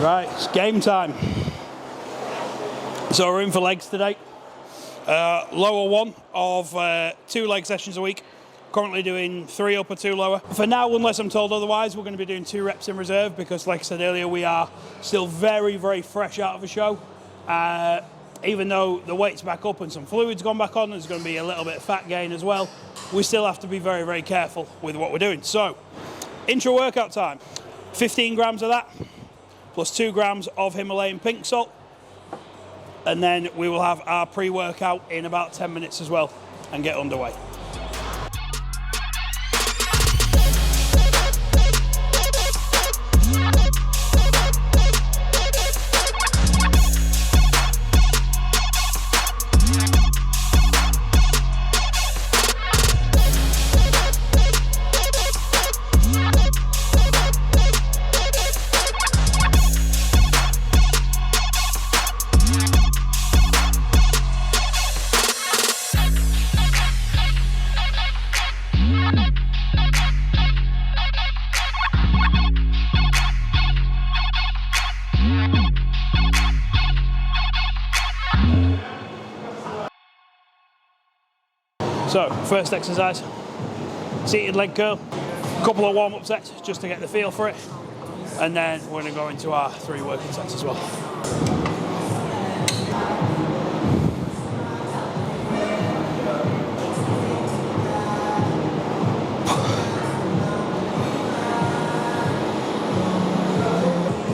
Right, it's game time. So we're in for legs today. Lower one of 2 leg sessions a week. Currently doing 3 upper, 2 lower. For now, unless I'm told otherwise, we're going to be doing 2 reps in reserve because, like I said earlier, we are still very, very fresh out of a show. Even though the weight's back up and some fluid's gone back on, there's going to be a little bit of fat gain as well. We still have to be very, very careful with what we're doing. So, intro workout time. 15 grams of that, plus 2 grams of Himalayan pink salt. And then we will have our pre-workout in about 10 minutes as well and get underway. So, first exercise, seated leg curl, a couple of warm-up sets just to get the feel for it, and then we're going to go into our 3 working sets as well.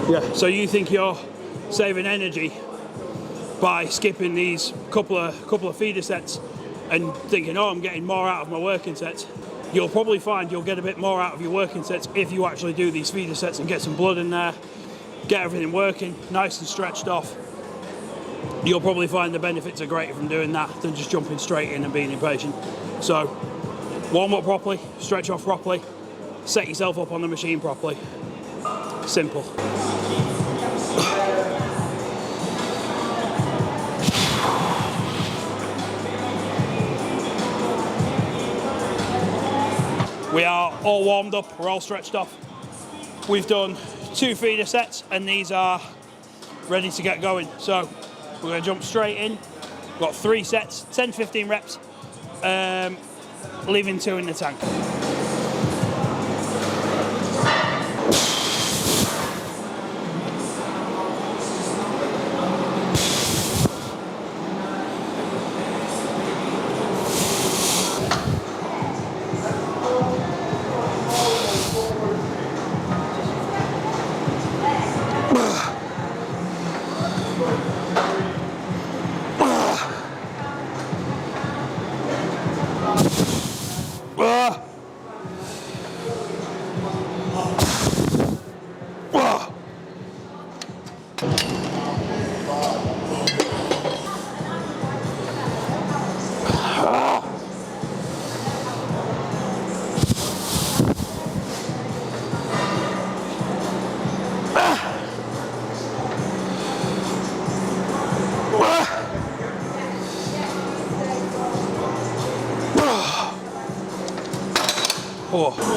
Yeah, so you think you're saving energy by skipping these couple of feeder sets and thinking, oh, I'm getting more out of my working sets. You'll probably find you'll get a bit more out of your working sets if you actually do these feeder sets and get some blood in there, get everything working, nice and stretched off. You'll probably find the benefits are greater from doing that than just jumping straight in and being impatient. So, warm up properly, stretch off properly, set yourself up on the machine properly. Simple. We are all warmed up, we're all stretched off. We've done 2 feeder sets and these are ready to get going. So we're going to jump straight in. We've got 3 sets, 10-15 reps, leaving 2 in the tank.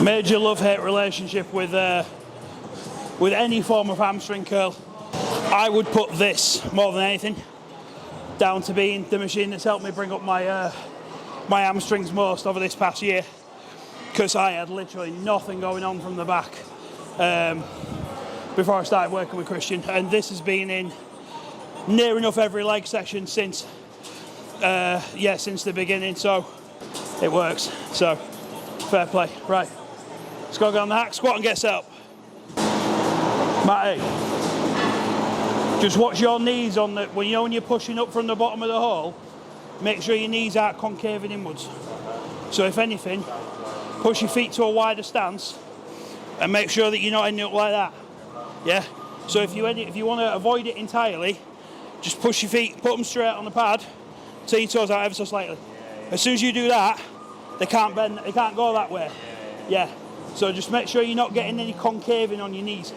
Major love-hate relationship with any form of hamstring curl. I would put this, more than anything, down to being the machine that's helped me bring up my my hamstrings most over this past year, because I had literally nothing going on from the back before I started working with Christian, and this has been in near enough every leg session since since the beginning, so it works. So fair play. Right, let's go on the hack squat and get set up. Matty, just watch your knees on the, when you're pushing up from the bottom of the hole, make sure your knees aren't concaving inwards. So if anything, push your feet to a wider stance and make sure that you're not ending up like that. Yeah? So if you want to avoid it entirely, just push your feet, put them straight on the pad, take your toes out ever so slightly. As soon as you do that, they can't bend, they can't go that way. Yeah. So just make sure you're not getting any concaving on your knees.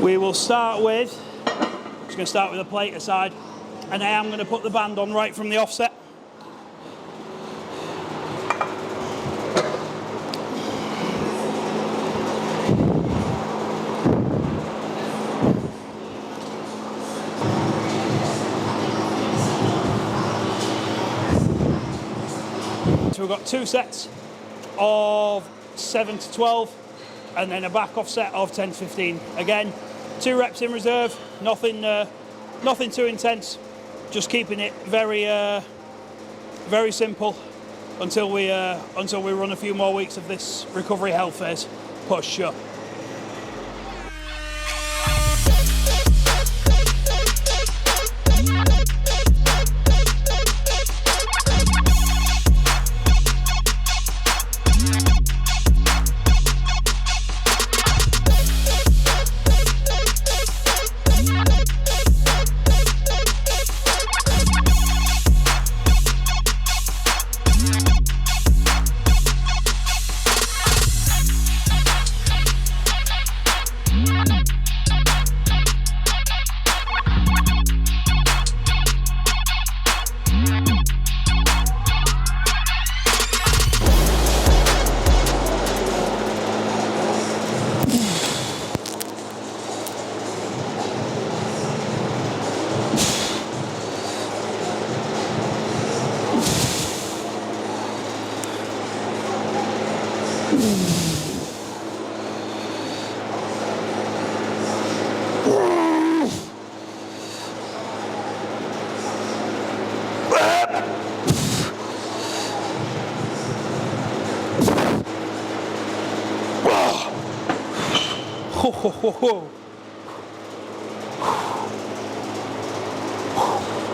We will start with, just going to start with a plate aside, and I am going to put the band on right from the offset. So we've got 2 sets of 7 to 12, and then a back off set of 10 to 15. Again, 2 reps in reserve, nothing too intense, just keeping it very simple until we run a few more weeks of this recovery health phase push up.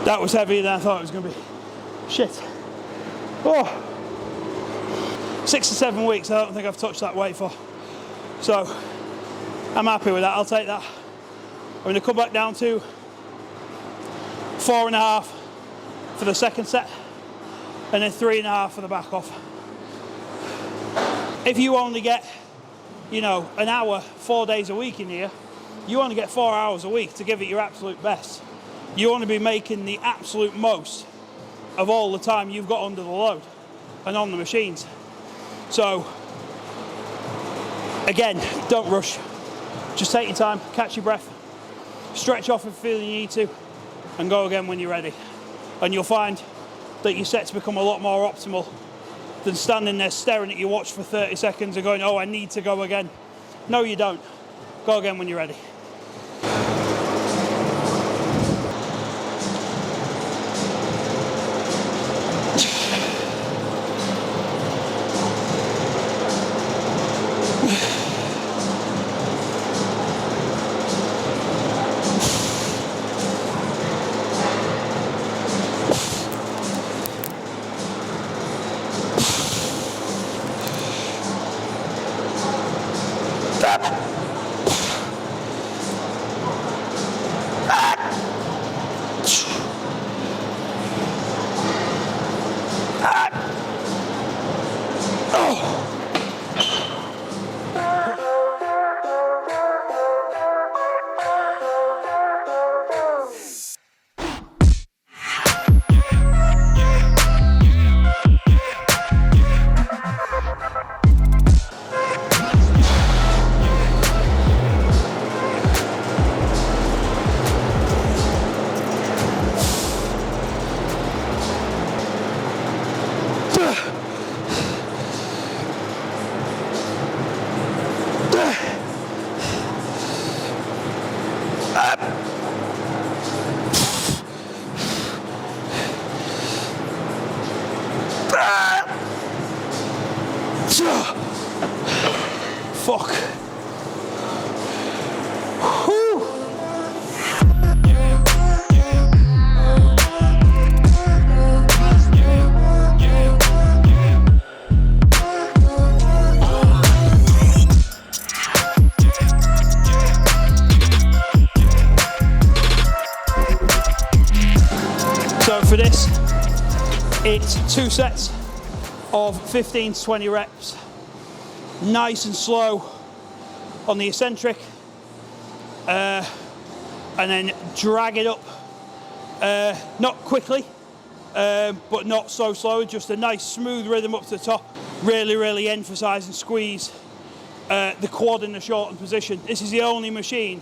That was heavier than I thought it was going to be. Shit. Oh. 6 to 7 weeks, I don't think I've touched that weight for. So, I'm happy with that, I'll take that. I'm going to come back down to 4.5 for the second set, and then 3.5 for the back off. If you only get, you know, an hour, 4 days a week in here, you only get 4 hours a week to give it your absolute best. You want to be making the absolute most of all the time you've got under the load and on the machines. So, again, don't rush. Just take your time, catch your breath, stretch off if you feel you need to, and go again when you're ready. And you'll find that your sets become a lot more optimal than standing there staring at your watch for 30 seconds and going, oh, I need to go again. No, you don't. Go again when you're ready. Fuck. Whew. So for this, it's 2 sets of 15 to 20 reps. Nice and slow on the eccentric, and then drag it up, not quickly, but not so slow, just a nice smooth rhythm up to the top. Really emphasize and squeeze the quad in the shortened position. This is the only machine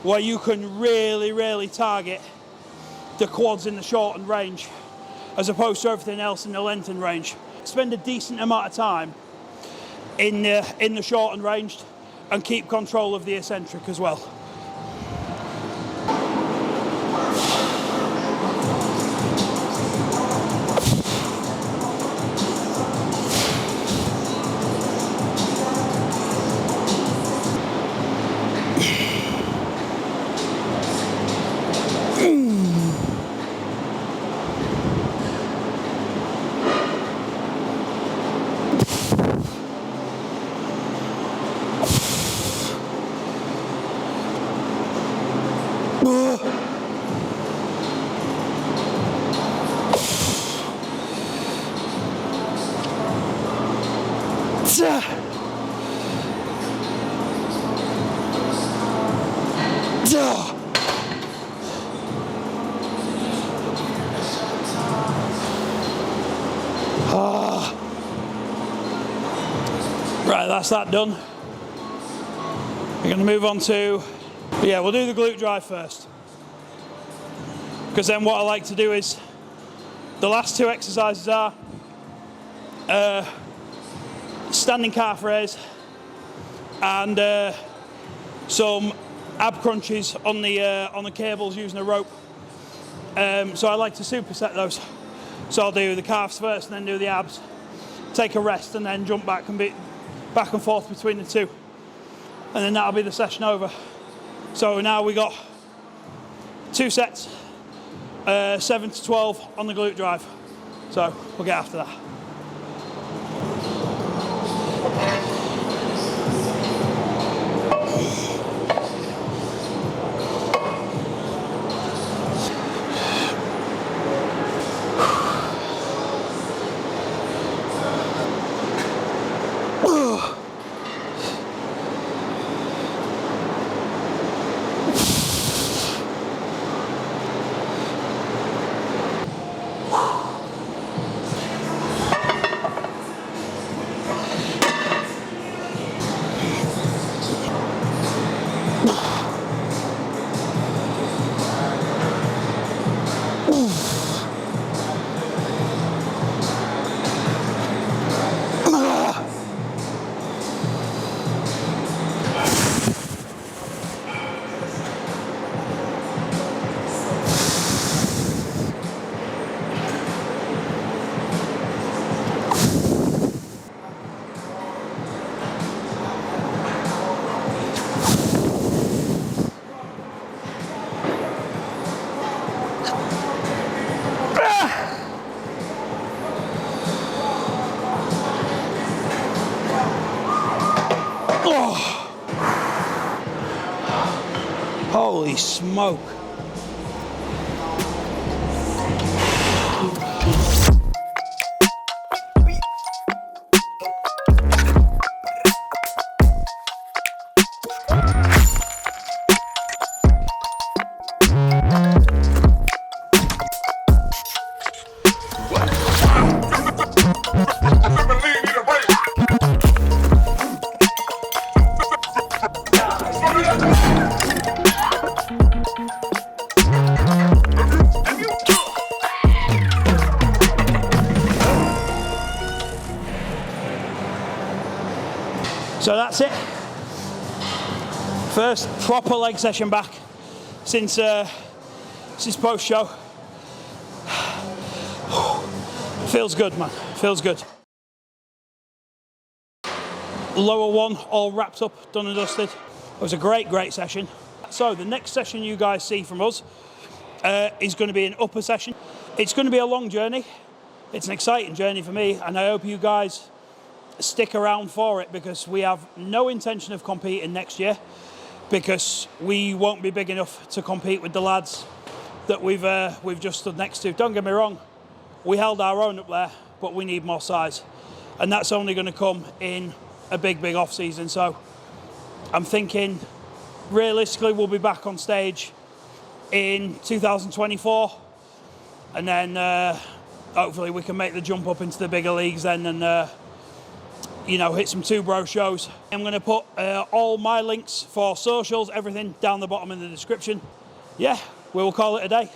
where you can really target the quads in the shortened range. as opposed to everything else in the lengthened range. Spend a decent amount of time in the shortened range and keep control of the eccentric as well. Right, that's that done. We're going to move on to, yeah, we'll do the glute drive first. Because then what I like to do is, the last two exercises are standing calf raise and some ab crunches on the cables using a rope. So I like to superset those. So I'll do the calves first and then do the abs. Take a rest and then jump back and be back and forth between the two. And then that'll be the session over. So now we got 2 sets, 7 to 12 on the glute drive. So we'll get after that. Holy smoke. So that's it. First proper leg session back since post show. Feels good, man. Feels good. Lower one all wrapped up, done and dusted. It was a great session. So the next session you guys see from us is going to be an upper session. It's going to be a long journey. It's an exciting journey for me, and I hope you guys stick around for it, because we have no intention of competing next year, because we won't be big enough to compete with the lads that we've just stood next to. Don't get me wrong, we held our own up there, but we need more size, and that's only going to come in a big off season. So I'm thinking realistically we'll be back on stage in 2024, and then hopefully we can make the jump up into the bigger leagues then, and you know, hit some two bro shows. I'm going to put all my links for socials, everything down the bottom in the description. Yeah, we'll call it a day.